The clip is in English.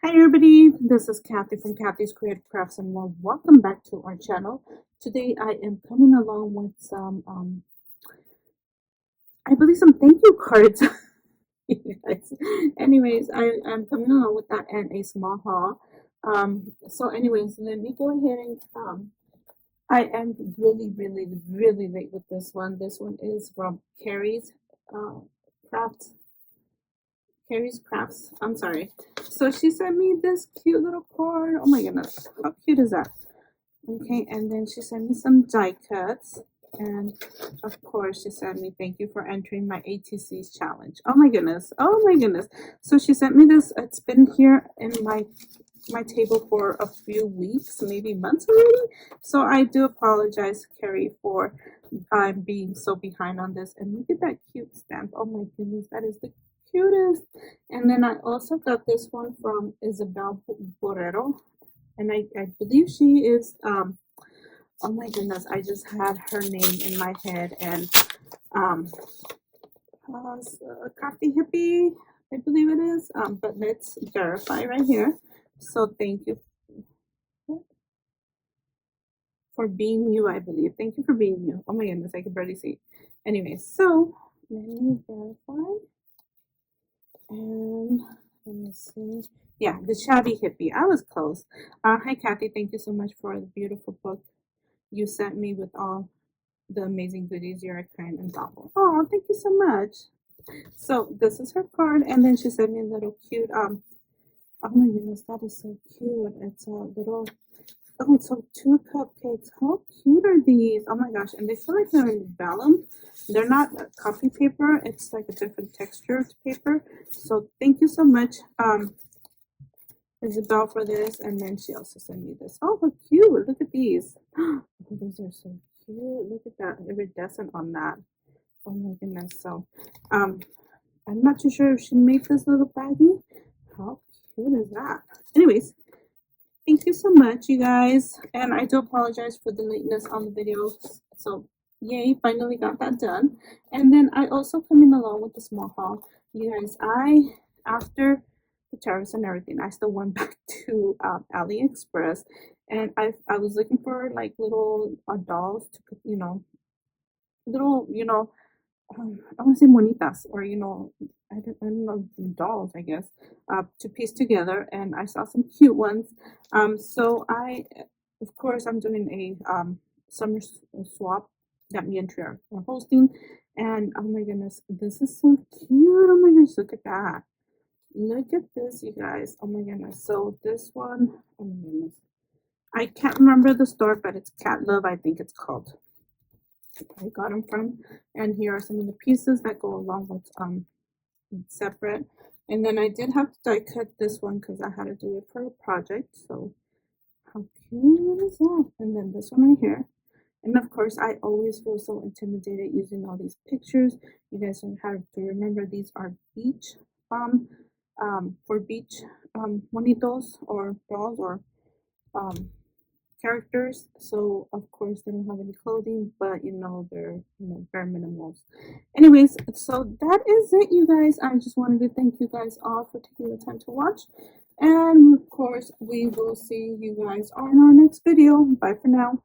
Hi everybody, this is Kathy from Kathy's Creative Crafts and more. Welcome back to our channel. Today I am coming along with some, I believe some thank you cards. You guys. Anyways, I'm coming along with that and a small haul. So anyways, let me go ahead and, I am really late with this one. This one is from uh, Crafts. Carrie's Crafts. I'm sorry. So she sent me this cute little card. Oh my goodness. How cute is that? Okay, and then she sent me some die cuts. And of course, she sent me thank you for entering my ATC's challenge. Oh my goodness. Oh my goodness. So she sent me this. It's been here in my table for a few weeks, maybe months already. So I do apologize, Carrie, for being so behind on this. And look at that cute stamp. Oh my goodness, that is the cutest. And then I also got this one from Isabel Borrero, and I believe she is oh my goodness, I just had her name in my head, and um crafty hippie, I believe it is, but let's verify right here. So thank you for being you, I believe. Thank you for being you. Oh my goodness, I can barely see. Anyway, so let me verify. And let me see. Yeah, the shabby hippie. I was close. Hi, Kathy. Thank you so much for the beautiful book you sent me with all the amazing goodies. You're kind and thoughtful. Oh, thank you so much. So this is her card, and then she sent me a little cute. Oh my goodness, that is so cute. It's a little. Oh, so two cupcakes. How cute are these? Oh my gosh, and they feel like they're in vellum. They're not copy paper. It's like a different texture of paper. So thank you so much, Isabel, for this. And then she also sent me this. Oh, how cute. Look at these. Oh, these are so cute. Look at that iridescent on that. Oh my goodness. So I'm not too sure if she made this little baggie. How cute is that? Anyways, thank you so much, you guys. And I do apologize for the lateness on the video. So yay, finally got that done. And then I also coming along with the small haul. You guys, after the tariffs and everything, I still went back to AliExpress, and I was looking for like little dolls to put, little, I want to say monitas, or I don't know, dolls, I guess, to piece together, and I saw some cute ones. So of course, I'm doing a summer swap that me and Trey are hosting, and oh my goodness, this is so cute. Oh my goodness, look at that. Look at this, you guys. Oh my goodness. So this one, oh my goodness, I can't remember the store, but it's Cat Love, I think it's called. I got them from, and here are some of the pieces that go along with separate. And then I did have to die cut this one because I had to do it for a project. So how cute is that? And then this one right here. And of course, I always feel so intimidated using all these pictures. You guys have to remember these are beach for beach monitos or dolls or um characters. So of course they don't have any clothing, but they're bare minimals. Anyways, so that is it, you guys. I just wanted to thank you guys all for taking the time to watch, and of course we will see you guys on our next video. Bye for now.